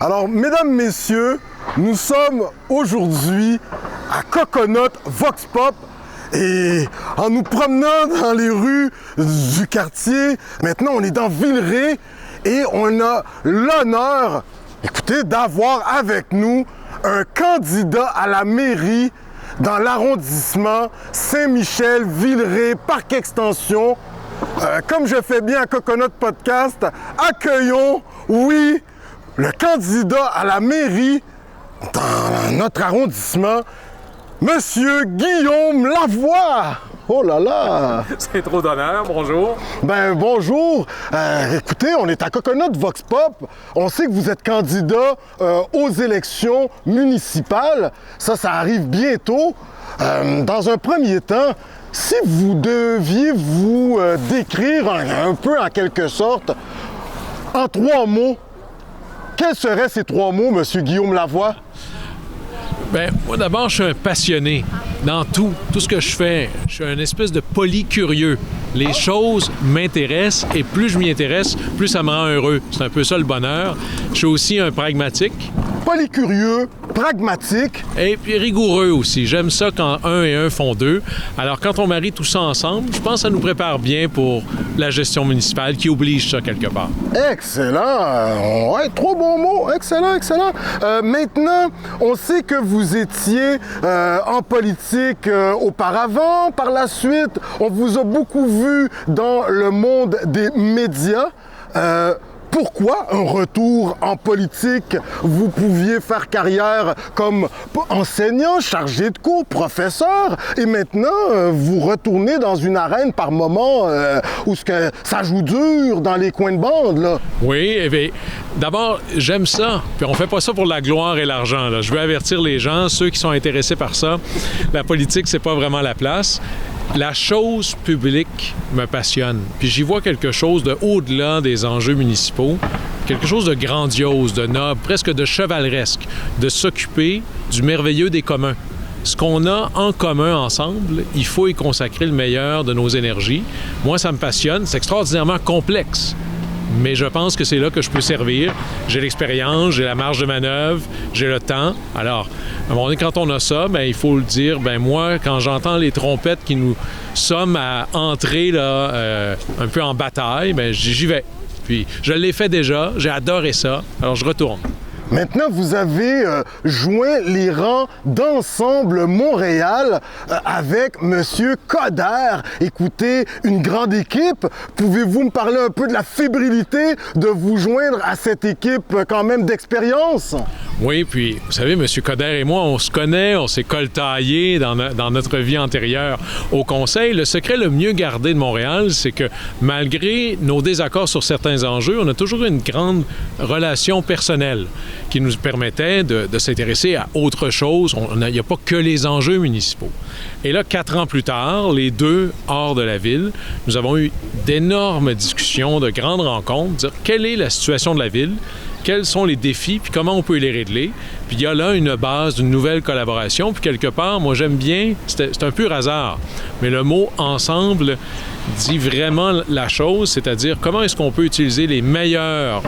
Alors, mesdames, messieurs, nous sommes aujourd'hui à Coconut Vox Pop et en nous promenant dans les rues du quartier, maintenant on est dans Villeray et on a l'honneur, écoutez, d'avoir avec nous un candidat à la mairie dans l'arrondissement Saint-Michel-Villeray, Parc Extension. Comme je fais bien à Coconut Podcast, accueillons, oui, le candidat à la mairie dans notre arrondissement, Monsieur Guillaume Lavoie. Oh là là! C'est trop d'honneur, bonjour. Ben bonjour. Écoutez, on est à Coconut Vox Pop. On sait que vous êtes candidat aux élections municipales. Ça arrive bientôt. Dans un premier temps, si vous deviez vous décrire un peu en quelque sorte, en 3 mots, quels seraient ces 3 mots, Monsieur Guillaume Lavoie? Bien, moi d'abord, je suis un passionné dans tout ce que je fais. Je suis un espèce de polycurieux. Les choses m'intéressent et plus je m'y intéresse, plus ça me rend heureux. C'est un peu ça le bonheur. Je suis aussi un pragmatique. Polycurieux, pragmatique. Et puis rigoureux aussi. J'aime ça quand 1 et 1 font 2. Alors quand on marie tout ça ensemble, je pense que ça nous prépare bien pour la gestion municipale qui oblige ça quelque part. Excellent! Ouais, 3 bons mots. Excellent, excellent. Maintenant, on sait que vous étiez en politique auparavant. Par la suite, on vous a beaucoup vu dans le monde des médias. Pourquoi un retour en politique? Vous pouviez faire carrière comme enseignant, chargé de cours, professeur, et maintenant, vous retournez dans une arène par moment où ça joue dur dans les coins de bande, là. Oui, eh bien, d'abord, j'aime ça. Puis on fait pas ça pour la gloire et l'argent, là. Je veux avertir les gens, ceux qui sont intéressés par ça, la politique, c'est pas vraiment la place. La chose publique me passionne. Puis j'y vois quelque chose de au-delà des enjeux municipaux, quelque chose de grandiose, de noble, presque de chevaleresque, de s'occuper du merveilleux des communs. Ce qu'on a en commun ensemble, il faut y consacrer le meilleur de nos énergies. Moi, ça me passionne. C'est extraordinairement complexe. Mais je pense que c'est là que je peux servir. J'ai l'expérience, j'ai la marge de manœuvre, j'ai le temps. Alors, à un moment donné, quand on a ça, bien, il faut le dire, bien, moi, quand j'entends les trompettes qui nous somment à entrer là, un peu en bataille, bien, j'y vais. Puis, je l'ai fait déjà, j'ai adoré ça, alors je retourne. Maintenant, vous avez joint les rangs d'Ensemble Montréal avec Monsieur Coder. Écoutez, une grande équipe. Pouvez-vous me parler un peu de la fébrilité de vous joindre à cette équipe quand même d'expérience? Oui, puis vous savez, M. Coder et moi, on se connaît, on s'est coltaillés dans notre vie antérieure au Conseil. Le secret le mieux gardé de Montréal, c'est que malgré nos désaccords sur certains enjeux, on a toujours eu une grande relation personnelle qui nous permettait de s'intéresser à autre chose. Il n'y a pas que les enjeux municipaux. Et là, 4 ans plus tard, les deux hors de la ville, nous avons eu d'énormes discussions, de grandes rencontres, dire quelle est la situation de la ville, quels sont les défis, puis comment on peut les régler. Puis il y a là une base d'une nouvelle collaboration. Puis quelque part, moi j'aime bien, c'est un pur hasard, mais le mot « ensemble » dit vraiment la chose, c'est-à-dire comment est-ce qu'on peut utiliser les meilleurs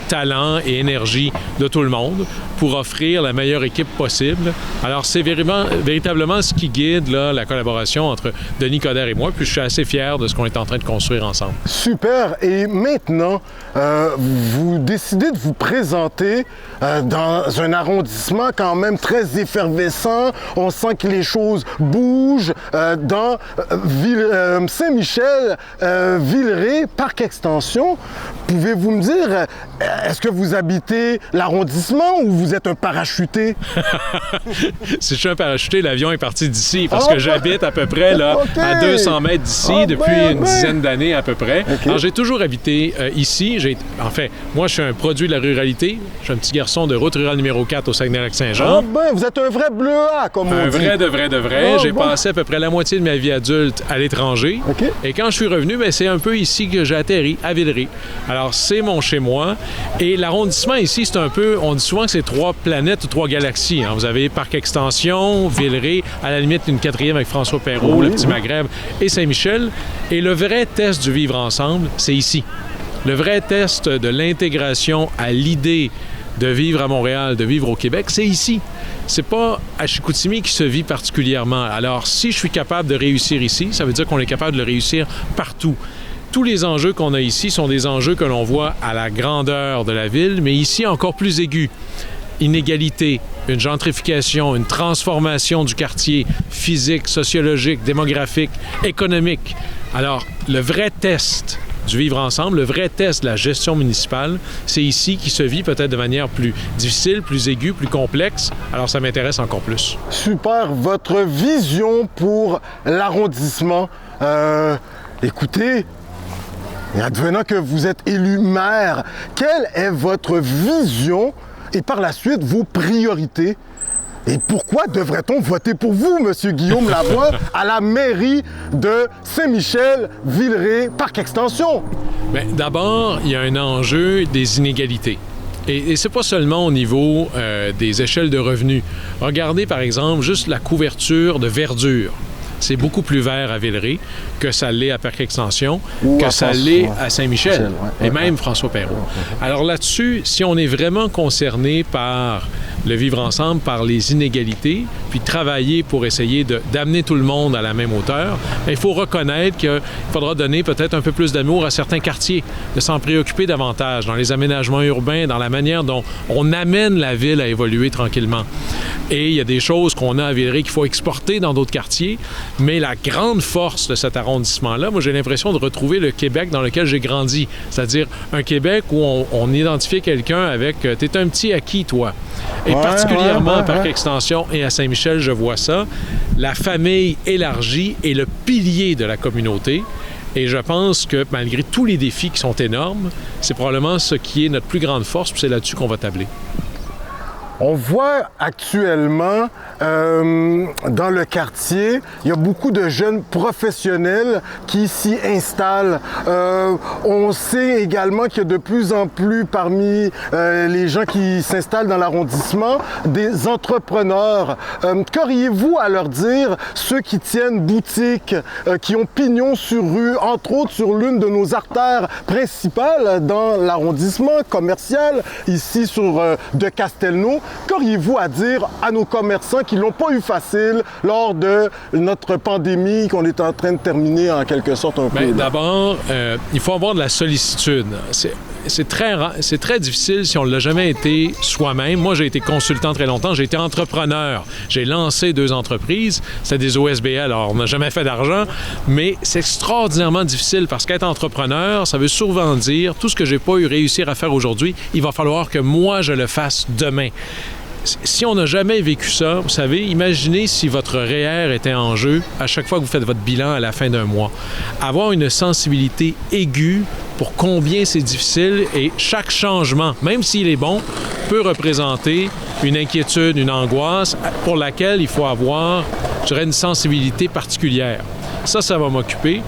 talents et énergie de tout le monde pour offrir la meilleure équipe possible. Alors, c'est véritablement ce qui guide là, la collaboration entre Denis Coder et moi, puis je suis assez fier de ce qu'on est en train de construire ensemble. Super! Et maintenant, vous décidez de vous présenter dans un arrondissement quand même très effervescent. On sent que les choses bougent dans Saint-Michel, Villeray, Parc Extension. Pouvez-vous me dire, est-ce que vous habitez l'arrondissement ou vous êtes un parachuté? Si je suis un parachuté, l'avion est parti d'ici parce que j'habite à peu près là, à 200 mètres d'ici depuis une dizaine d'années à peu près. Okay. Alors, j'ai toujours habité ici. Moi, je suis un produit de la ruralité. Je suis un petit garçon de route rurale numéro 4 au Saguenay-Lac-Saint-Jean. Vous êtes un vrai bleuat, comme on dit. Un vrai de vrai. J'ai passé à peu près la moitié de ma vie adulte à l'étranger. Okay. Et quand je suis revenu, c'est un peu ici que j'ai atterri, à Villeray. Alors, c'est mon chez-moi. Et l'arrondissement ici, c'est un peu, on dit souvent que c'est 3 planètes ou 3 galaxies. Hein. Vous avez Parc Extension, Villeray, à la limite une 4e avec François Perrault, le Petit Maghreb et Saint-Michel. Et le vrai test du vivre ensemble, c'est ici. Le vrai test de l'intégration à l'idée de vivre à Montréal, de vivre au Québec, c'est ici. C'est pas à Chicoutimi qui se vit particulièrement. Alors, si je suis capable de réussir ici, ça veut dire qu'on est capable de le réussir partout. Tous les enjeux qu'on a ici sont des enjeux que l'on voit à la grandeur de la ville, mais ici encore plus aigus. Inégalité, une gentrification, une transformation du quartier physique, sociologique, démographique, économique. Alors, le vrai test du vivre ensemble, le vrai test de la gestion municipale, c'est ici qui se vit peut-être de manière plus difficile, plus aiguë, plus complexe. Alors, ça m'intéresse encore plus. Super. Votre vision pour l'arrondissement. Écoutez, et advenant que vous êtes élu maire, quelle est votre vision et par la suite vos priorités? Et pourquoi devrait-on voter pour vous, M. Guillaume Lavoie, à la mairie de Saint-Michel-Villeray, Parc Extension? Bien, d'abord, il y a un enjeu des inégalités. Et c'est pas seulement au niveau des échelles de revenus. Regardez, par exemple, juste la couverture de verdure. C'est beaucoup plus vert à Villeray que ça l'est à Parc Extension, que ça l'est à Saint-Michel, et même François Perrault. Alors là-dessus, si on est vraiment concerné par le vivre ensemble, par les inégalités, puis travailler pour essayer d'amener tout le monde à la même hauteur, il faut reconnaître qu'il faudra donner peut-être un peu plus d'amour à certains quartiers, de s'en préoccuper davantage dans les aménagements urbains, dans la manière dont on amène la ville à évoluer tranquillement. Et il y a des choses qu'on a à Villeray qu'il faut exporter dans d'autres quartiers, mais la grande force de cet arrondissement-là, moi j'ai l'impression de retrouver le Québec dans lequel j'ai grandi, c'est-à-dire un Québec où on identifiait quelqu'un avec « t'es un petit acquis, toi ». Et particulièrement à Parc Extension et à Saint-Michel, je vois ça. La famille élargie est le pilier de la communauté. Et je pense que malgré tous les défis qui sont énormes, c'est probablement ce qui est notre plus grande force, puis c'est là-dessus qu'on va tabler. On voit actuellement dans le quartier, il y a beaucoup de jeunes professionnels qui s'y installent. On sait également qu'il y a de plus en plus parmi les gens qui s'installent dans l'arrondissement des entrepreneurs. Qu'auriez-vous à leur dire, ceux qui tiennent boutique, qui ont pignon sur rue, entre autres sur l'une de nos artères principales dans l'arrondissement commercial, ici sur de Castelnau? Qu'auriez-vous à dire à nos commerçants qui l'ont pas eu facile lors de notre pandémie qu'on est en train de terminer en quelque sorte un peu? D'abord, il faut avoir de la sollicitude. C'est très difficile si on ne l'a jamais été soi-même. Moi, j'ai été consultant très longtemps. J'ai été entrepreneur. J'ai lancé 2 entreprises. C'était des OSBL. Alors, on n'a jamais fait d'argent. Mais c'est extraordinairement difficile parce qu'être entrepreneur, ça veut souvent dire tout ce que j'ai pas eu réussir à faire aujourd'hui, il va falloir que moi, je le fasse demain. Si on n'a jamais vécu ça, vous savez, imaginez si votre REER était en jeu à chaque fois que vous faites votre bilan à la fin d'un mois. Avoir une sensibilité aiguë pour combien c'est difficile et chaque changement, même s'il est bon, peut représenter une inquiétude, une angoisse pour laquelle il faut avoir, je dirais, une sensibilité particulière. Ça va m'occuper.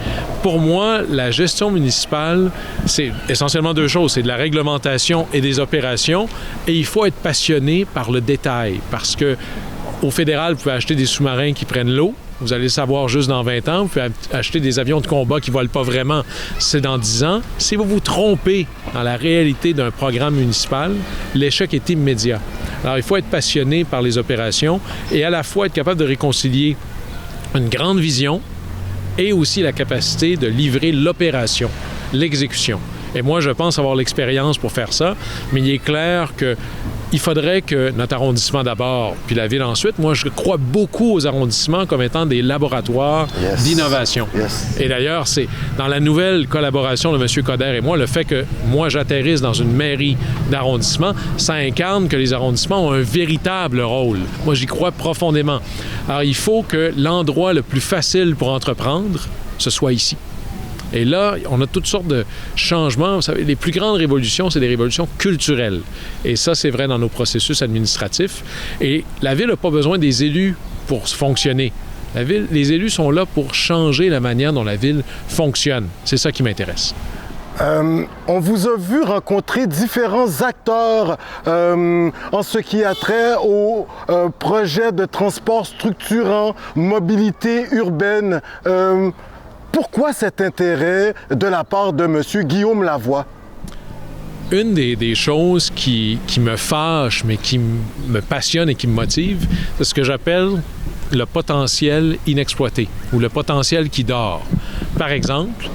Pour moi, la gestion municipale, c'est essentiellement 2 choses. C'est de la réglementation et des opérations. Et il faut être passionné par le détail. Parce que au fédéral, vous pouvez acheter des sous-marins qui prennent l'eau. Vous allez le savoir juste dans 20 ans. Vous pouvez acheter des avions de combat qui ne volent pas vraiment. C'est dans 10 ans. Si vous vous trompez dans la réalité d'un programme municipal, l'échec est immédiat. Alors, il faut être passionné par les opérations et à la fois être capable de réconcilier une grande vision et aussi la capacité de livrer l'opération, l'exécution. Et moi, je pense avoir l'expérience pour faire ça, mais il est clair qu'il faudrait que notre arrondissement d'abord, puis la ville ensuite, moi, je crois beaucoup aux arrondissements comme étant des laboratoires d'innovation. Et d'ailleurs, c'est dans la nouvelle collaboration de M. Coderre et moi, le fait que moi, j'atterrisse dans une mairie d'arrondissement, ça incarne que les arrondissements ont un véritable rôle. Moi, j'y crois profondément. Alors, il faut que l'endroit le plus facile pour entreprendre, ce soit ici. Et là, on a toutes sortes de changements. Vous savez, les plus grandes révolutions, c'est des révolutions culturelles. Et ça, c'est vrai dans nos processus administratifs. Et la Ville n'a pas besoin des élus pour fonctionner. Les élus sont là pour changer la manière dont la Ville fonctionne. C'est ça qui m'intéresse. On vous a vu rencontrer différents acteurs en ce qui a trait au projet de transport structurant, mobilité urbaine. Pourquoi cet intérêt de la part de M. Guillaume Lavoie? Une des choses qui me fâche, mais qui me passionne et qui me motive, c'est ce que j'appelle le potentiel inexploité ou le potentiel qui dort. Par exemple,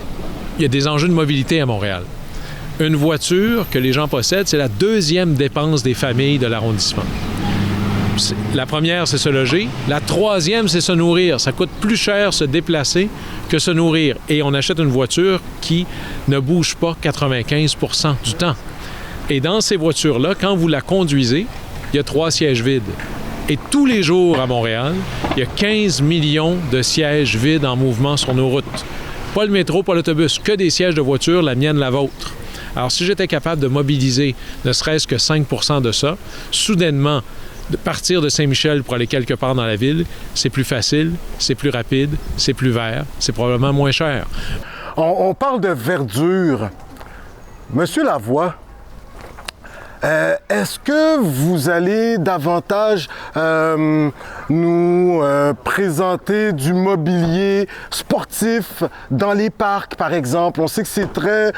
il y a des enjeux de mobilité à Montréal. Une voiture que les gens possèdent, c'est la deuxième dépense des familles de l'arrondissement. La première, c'est se loger. La troisième, c'est se nourrir. Ça coûte plus cher se déplacer que se nourrir. Et on achète une voiture qui ne bouge pas 95% du temps. Et dans ces voitures-là, quand vous la conduisez, il y a 3 sièges vides. Et tous les jours à Montréal, il y a 15 millions de sièges vides en mouvement sur nos routes. Pas le métro, pas l'autobus, que des sièges de voiture, la mienne, la vôtre. Alors, si j'étais capable de mobiliser ne serait-ce que 5% de ça, soudainement, de partir de Saint-Michel pour aller quelque part dans la ville, c'est plus facile, c'est plus rapide, c'est plus vert, c'est probablement moins cher. On parle de verdure. Monsieur Lavoie, est-ce que vous allez davantage nous présenter du mobilier sportif dans les parcs, par exemple? On sait que c'est très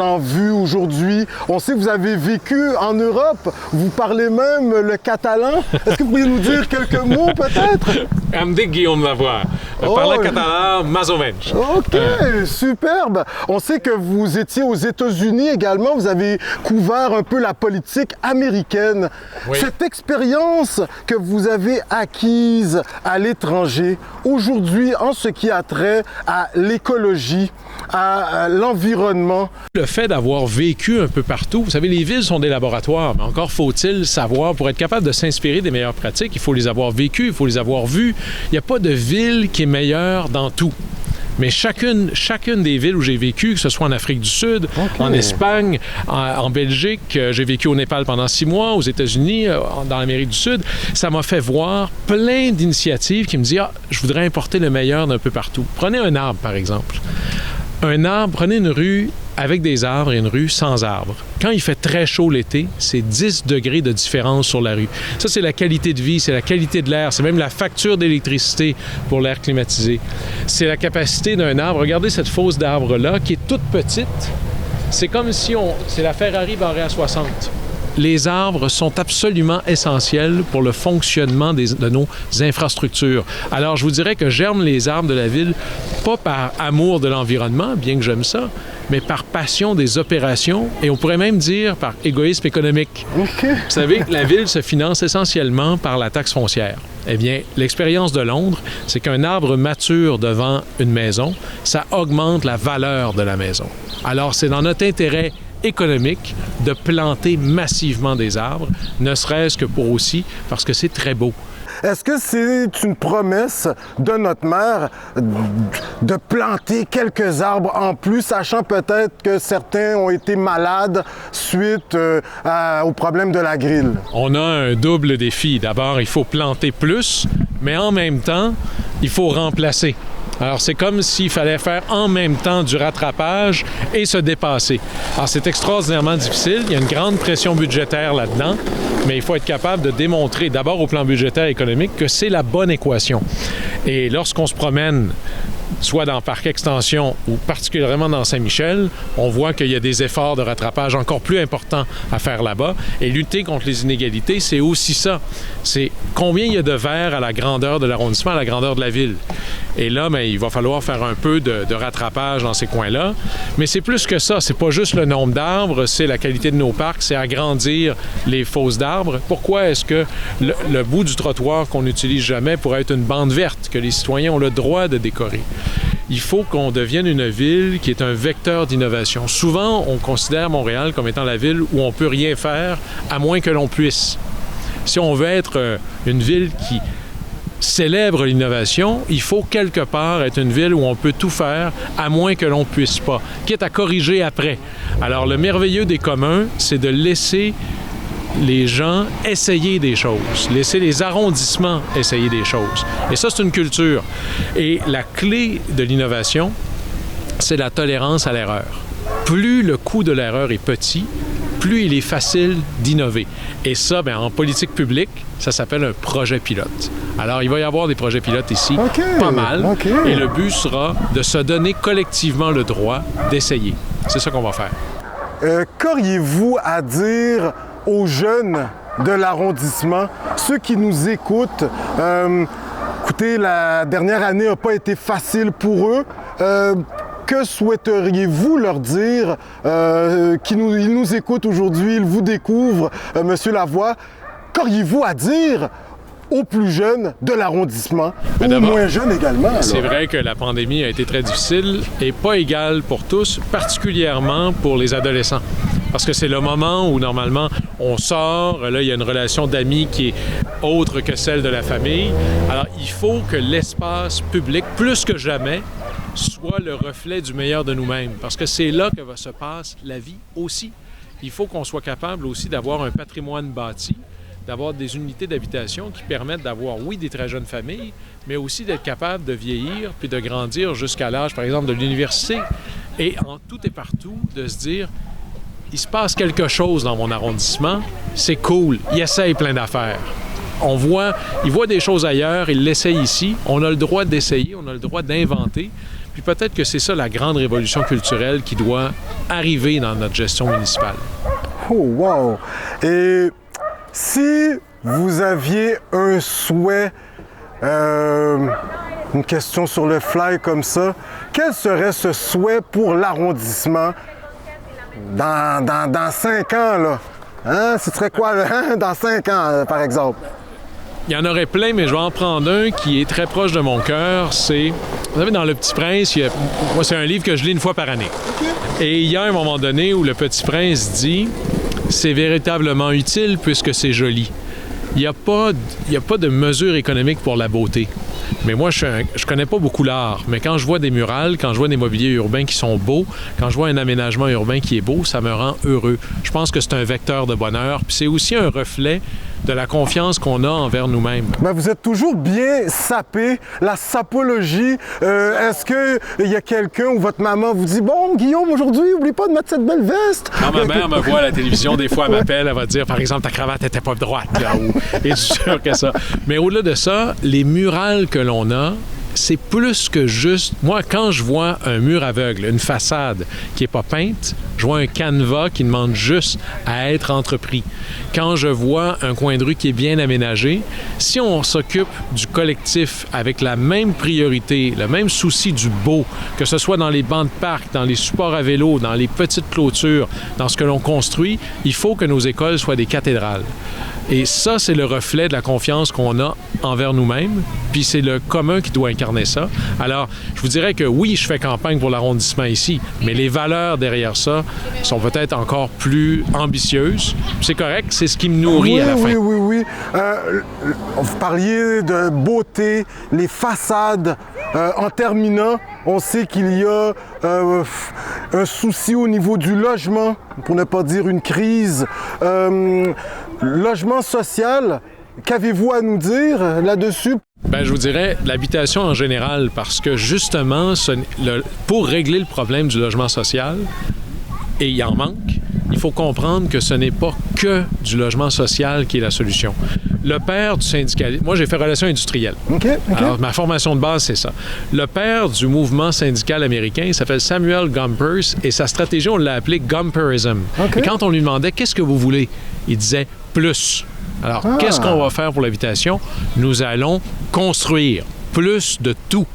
en vue aujourd'hui. On sait que vous avez vécu en Europe. Vous parlez même le catalan. Est-ce que vous pourriez nous dire quelques mots, peut-être? Em dic Guillaume Lavoie. Je parle catalan, mais ou menos. OK, superbe. On sait que vous étiez aux États-Unis également. Vous avez couvert un peu la politique américaine. Oui. Cette expérience que vous avez acquise à l'étranger, aujourd'hui, en ce qui a trait à l'écologie, à l'environnement. Le fait d'avoir vécu un peu partout, vous savez, les villes sont des laboratoires, mais encore faut-il savoir, pour être capable de s'inspirer des meilleures pratiques, il faut les avoir vécues, il faut les avoir vues. Il n'y a pas de ville qui est meilleure dans tout. Mais chacune des villes où j'ai vécu, que ce soit en Afrique du Sud, okay, en Espagne, en Belgique, j'ai vécu au Népal pendant 6 mois, aux États-Unis, dans l'Amérique du Sud, ça m'a fait voir plein d'initiatives qui me disent « Ah, je voudrais importer le meilleur d'un peu partout. » Prenez un arbre, par exemple. Un arbre, prenez une rue avec des arbres et une rue sans arbres. Quand il fait très chaud l'été, c'est 10 degrés de différence sur la rue. Ça, c'est la qualité de vie, c'est la qualité de l'air, c'est même la facture d'électricité pour l'air climatisé. C'est la capacité d'un arbre. Regardez cette fosse d'arbres-là qui est toute petite. C'est comme si c'est la Ferrari barrée à 60. Les arbres sont absolument essentiels pour le fonctionnement de nos infrastructures. Alors, je vous dirais que j'aime les arbres de la ville, pas par amour de l'environnement, bien que j'aime ça, mais par passion des opérations et on pourrait même dire par égoïsme économique. Okay. Vous savez, la ville se finance essentiellement par la taxe foncière. Eh bien, l'expérience de Londres, c'est qu'un arbre mature devant une maison, ça augmente la valeur de la maison. Alors, c'est dans notre intérêt économique de planter massivement des arbres, ne serait-ce que pour aussi parce que c'est très beau. Est-ce que c'est une promesse de notre maire de planter quelques arbres en plus, sachant peut-être que certains ont été malades suite au problème de la grille? On a un double défi. D'abord, il faut planter plus, mais en même temps, il faut remplacer. Alors, c'est comme s'il fallait faire en même temps du rattrapage et se dépasser. Alors, c'est extraordinairement difficile. Il y a une grande pression budgétaire là-dedans, mais il faut être capable de démontrer, d'abord au plan budgétaire et économique, que c'est la bonne équation. Et lorsqu'on se promène, soit dans Parc Extension ou particulièrement dans Saint-Michel, on voit qu'il y a des efforts de rattrapage encore plus importants à faire là-bas. Et lutter contre les inégalités, c'est aussi ça. C'est combien il y a de verre à la grandeur de l'arrondissement, à la grandeur de la ville. Et là, bien, il va falloir faire un peu de rattrapage dans ces coins-là. Mais c'est plus que ça. C'est pas juste le nombre d'arbres, c'est la qualité de nos parcs, c'est agrandir les fosses d'arbres. Pourquoi est-ce que le bout du trottoir qu'on n'utilise jamais pourrait être une bande verte que les citoyens ont le droit de décorer? Il faut qu'on devienne une ville qui est un vecteur d'innovation. Souvent, on considère Montréal comme étant la ville où on ne peut rien faire à moins que l'on puisse. Si on veut être une ville qui célèbre l'innovation, il faut quelque part être une ville où on peut tout faire à moins que l'on puisse pas, quitte à corriger après. Alors, le merveilleux des communs, c'est de laisser les gens essayer des choses, laisser les arrondissements essayer des choses. Et ça, c'est une culture. Et la clé de l'innovation, c'est la tolérance à l'erreur. Plus le coût de l'erreur est petit, plus il est facile d'innover. Et ça, bien, en politique publique, ça s'appelle un projet pilote. Alors, il va y avoir des projets pilotes ici, pas mal. Et le but sera de se donner collectivement le droit d'essayer. C'est ça qu'on va faire. qu'auriez-vous à dire aux jeunes de l'arrondissement, ceux qui nous écoutent? Écoutez, la dernière année n'a pas été facile pour eux. Que souhaiteriez-vous leur dire? Ils nous écoutent aujourd'hui, ils vous découvrent, Monsieur Lavoie. Qu'auriez-vous à dire aux plus jeunes de l'arrondissement, aux moins jeunes également? C'est vrai que la pandémie a été très difficile et pas égale pour tous, particulièrement pour les adolescents. Parce que c'est le moment où, normalement, on sort, là, il y a une relation d'amis qui est autre que celle de la famille. Alors, il faut que l'espace public, plus que jamais, soit le reflet du meilleur de nous-mêmes. Parce que c'est là que va se passer la vie aussi. Il faut qu'on soit capable aussi d'avoir un patrimoine bâti, d'avoir des unités d'habitation qui permettent d'avoir, oui, des très jeunes familles, mais aussi d'être capable de vieillir puis de grandir jusqu'à l'âge, par exemple, de l'université. Et en tout et partout, de se dire, il se passe quelque chose dans mon arrondissement, c'est cool, il essaye plein d'affaires. Il voit des choses ailleurs, il l'essaye ici, on a le droit d'essayer, on a le droit d'inventer. Puis peut-être que c'est ça la grande révolution culturelle qui doit arriver dans notre gestion municipale. Oh, wow! Et si vous aviez un souhait, une question sur le fly comme ça, quel serait ce souhait pour l'arrondissement dans 5 ans, là? Hein? Ce serait quoi, hein? Dans 5 ans, par exemple? Il y en aurait plein, mais je vais en prendre un qui est très proche de mon cœur. C'est, vous savez, dans Le Petit Prince, moi, c'est un livre que je lis une fois par année. Et il y a un moment donné où Le Petit Prince dit « C'est véritablement utile puisque c'est joli ». Il n'y a pas de mesure économique pour la beauté. Mais moi, je connais pas beaucoup l'art, mais quand je vois des murales, quand je vois des mobiliers urbains qui sont beaux, quand je vois un aménagement urbain qui est beau, ça me rend heureux. Je pense que c'est un vecteur de bonheur, puis c'est aussi un reflet de la confiance qu'on a envers nous-mêmes. Ben, vous êtes toujours bien sapé, la sapologie. Est-ce qu'il y a quelqu'un ou votre maman vous dit « Bon, Guillaume, aujourd'hui, oublie pas de mettre cette belle veste! » Quand ma mère me voit à la télévision, des fois, elle m'appelle, elle va dire, par exemple, ta cravate n'était pas droite, là, ou es-tu sûr que ça? Mais au-delà de ça, les murales que l'on a, c'est plus que juste... Moi, quand je vois un mur aveugle, une façade qui n'est pas peinte, je vois un canevas qui demande juste à être entrepris. Quand je vois un coin de rue qui est bien aménagé, si on s'occupe du collectif avec la même priorité, le même souci du beau, que ce soit dans les bancs de parc, dans les supports à vélo, dans les petites clôtures, dans ce que l'on construit, il faut que nos écoles soient des cathédrales. Et ça, c'est le reflet de la confiance qu'on a envers nous-mêmes, puis c'est le commun qui doit incarner ça. Alors, je vous dirais que oui, je fais campagne pour l'arrondissement ici, mais les valeurs derrière ça sont peut-être encore plus ambitieuses. C'est correct, c'est ce qui me nourrit à la fin. Oui. Vous parliez de beauté, les façades. En terminant, on sait qu'il y a un souci au niveau du logement, pour ne pas dire une crise. Logement social, qu'avez-vous à nous dire là-dessus? Bien, je vous dirais l'habitation en général, parce que justement, pour régler le problème du logement social, et il en manque, il faut comprendre que ce n'est pas que du logement social qui est la solution. Le père du syndicalisme... Moi, j'ai fait relations industrielles. OK. Alors, ma formation de base, c'est ça. Le père du mouvement syndical américain, il s'appelle Samuel Gompers, et sa stratégie, on l'a appelée Gomperism. Okay. Et quand on lui demandait « Qu'est-ce que vous voulez? » il disait « Plus ». Alors, qu'est-ce qu'on va faire pour l'habitation? Nous allons construire plus de tout.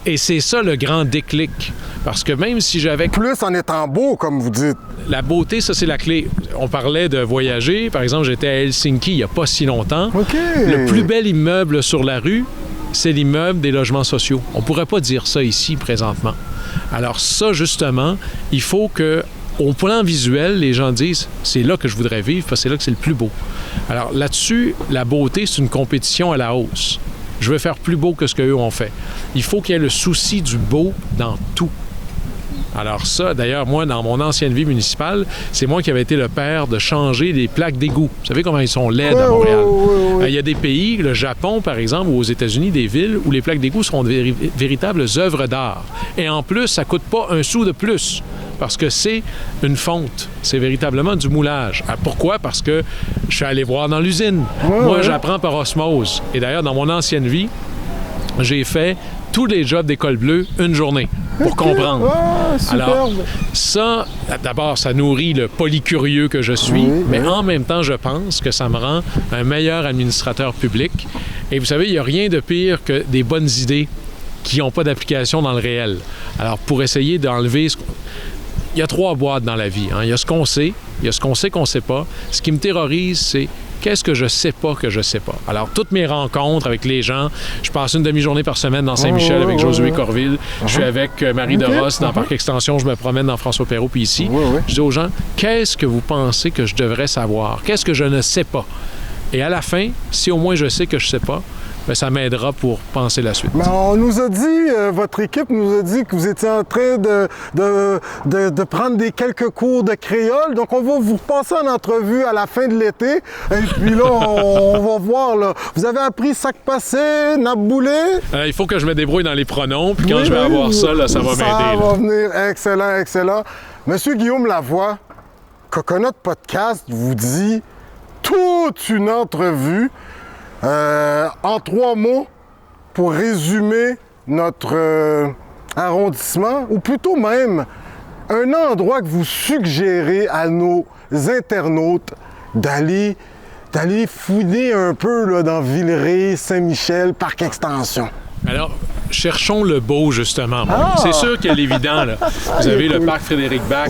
Et c'est ça le grand déclic. Parce que même si j'avais... Plus en étant beau, comme vous dites. La beauté, ça, c'est la clé. On parlait de voyager. Par exemple, j'étais à Helsinki il n'y a pas si longtemps. OK. Le plus bel immeuble sur la rue, c'est l'immeuble des logements sociaux. On ne pourrait pas dire ça ici, présentement. Alors ça, justement, il faut que... Au plan visuel, les gens disent « c'est là que je voudrais vivre parce que c'est là que c'est le plus beau ». Alors là-dessus, la beauté, c'est une compétition à la hausse. Je veux faire plus beau que ce qu'eux ont fait. Il faut qu'il y ait le souci du beau dans tout. Alors ça, d'ailleurs, moi, dans mon ancienne vie municipale, c'est moi qui avais été le père de changer les plaques d'égout. Vous savez comment ils sont laides à Montréal? Il y a des pays, le Japon, par exemple, ou aux États-Unis, des villes où les plaques d'égout seront de véritables œuvres d'art. Et en plus, ça ne coûte pas un sou de plus. Parce que c'est une fonte. C'est véritablement du moulage. Pourquoi? Parce que je suis allé voir dans l'usine. Moi, j'apprends par osmose. Et d'ailleurs, dans mon ancienne vie, j'ai fait tous les jobs d'école bleue une journée. pour comprendre. Ah, superbe. Alors, ça, d'abord, ça nourrit le polycurieux que je suis, Oui, mais oui. en même temps, je pense que ça me rend un meilleur administrateur public. Et vous savez, il n'y a rien de pire que des bonnes idées qui n'ont pas d'application dans le réel. Alors, pour essayer d'enlever il y a 3 boîtes dans la vie. Hein. Il y a ce qu'on sait, il y a ce qu'on sait qu'on ne sait pas. Ce qui me terrorise, c'est qu'est-ce que je sais pas que je sais pas. Alors, toutes mes rencontres avec les gens, je passe une demi-journée par semaine dans Saint-Michel avec Josué Corville. Je suis avec Marie Derosse dans Parc Extension. Je me promène dans François Perrault, puis ici. Je dis aux gens, qu'est-ce que vous pensez que je devrais savoir? Qu'est-ce que je ne sais pas? Et à la fin, si au moins je sais que je sais pas, bien, ça m'aidera pour penser la suite. Mais on nous a dit, votre équipe nous a dit que vous étiez en train de prendre quelques cours de créole. Donc, on va vous passer en entrevue à la fin de l'été. Et puis là, on va voir. Là. Vous avez appris sac passé, nappe boulé? Il faut que je me débrouille dans les pronoms. Puis quand je vais avoir ça, là, ça va m'aider. Ça va venir. Excellent, excellent. Monsieur Guillaume Lavoie, Coconut Podcast vous dit toute une entrevue. En 3 mots, pour résumer notre arrondissement, ou plutôt même un endroit que vous suggérez à nos internautes d'aller fouiner un peu là, dans Villeray, Saint-Michel, Parc Extension. Alors, cherchons le beau, justement. Bon, Ah! c'est sûr qu'il y a l'évident. Là. Vous avez le parc Frédéric-Bach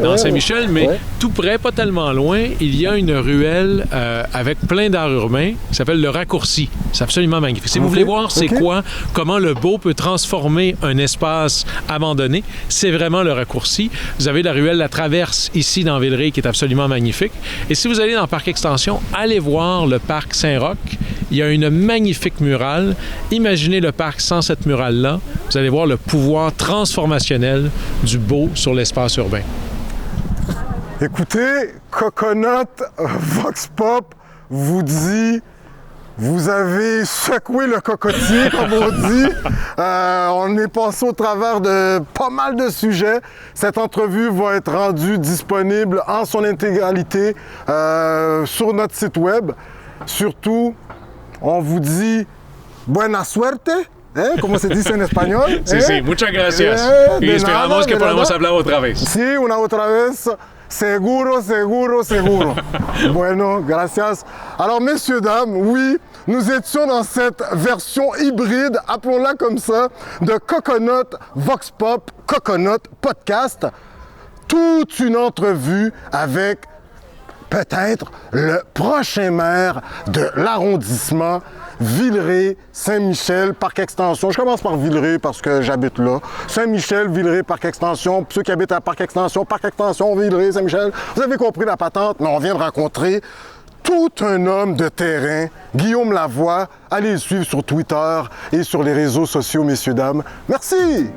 dans Saint-Michel, mais tout près, pas tellement loin, il y a une ruelle avec plein d'art urbain qui s'appelle le Raccourci. C'est absolument magnifique. Si vous voulez voir c'est quoi, comment le beau peut transformer un espace abandonné, c'est vraiment le Raccourci. Vous avez la ruelle La Traverse ici dans Villeray qui est absolument magnifique. Et si vous allez dans le parc Extension, allez voir le parc Saint-Roch. Il y a une magnifique murale. Imaginez le parc sans cette murale-là. Vous allez voir le pouvoir transformationnel du beau sur l'espace urbain. Écoutez, Coconut Vox Pop vous dit... Vous avez secoué le cocotier, comme on dit. On est passé au travers de pas mal de sujets. Cette entrevue va être rendue disponible en son intégralité sur notre site web. Surtout, on vous dit buena suerte. ¿Eh? ¿Cómo se dice en español? Sí, sí, muchas gracias. Y esperamos que podamos hablar otra vez. Sí, una otra vez. Seguro, seguro, seguro. Bueno, gracias. Alors, messieurs, dames, oui, nous étions dans cette version hybride, appelons-la comme ça, de Coconut Vox Pop, Coconut Podcast. Toute une entrevue avec peut-être le prochain maire de l'arrondissement Villeray, Saint-Michel, Parc Extension. Je commence par Villeray parce que j'habite là. Saint-Michel, Villeray, Parc Extension. Pour ceux qui habitent à Parc Extension, Villeray, Saint-Michel. Vous avez compris la patente, mais on vient de rencontrer tout un homme de terrain, Guillaume Lavoie. Allez le suivre sur Twitter et sur les réseaux sociaux, messieurs, dames. Merci!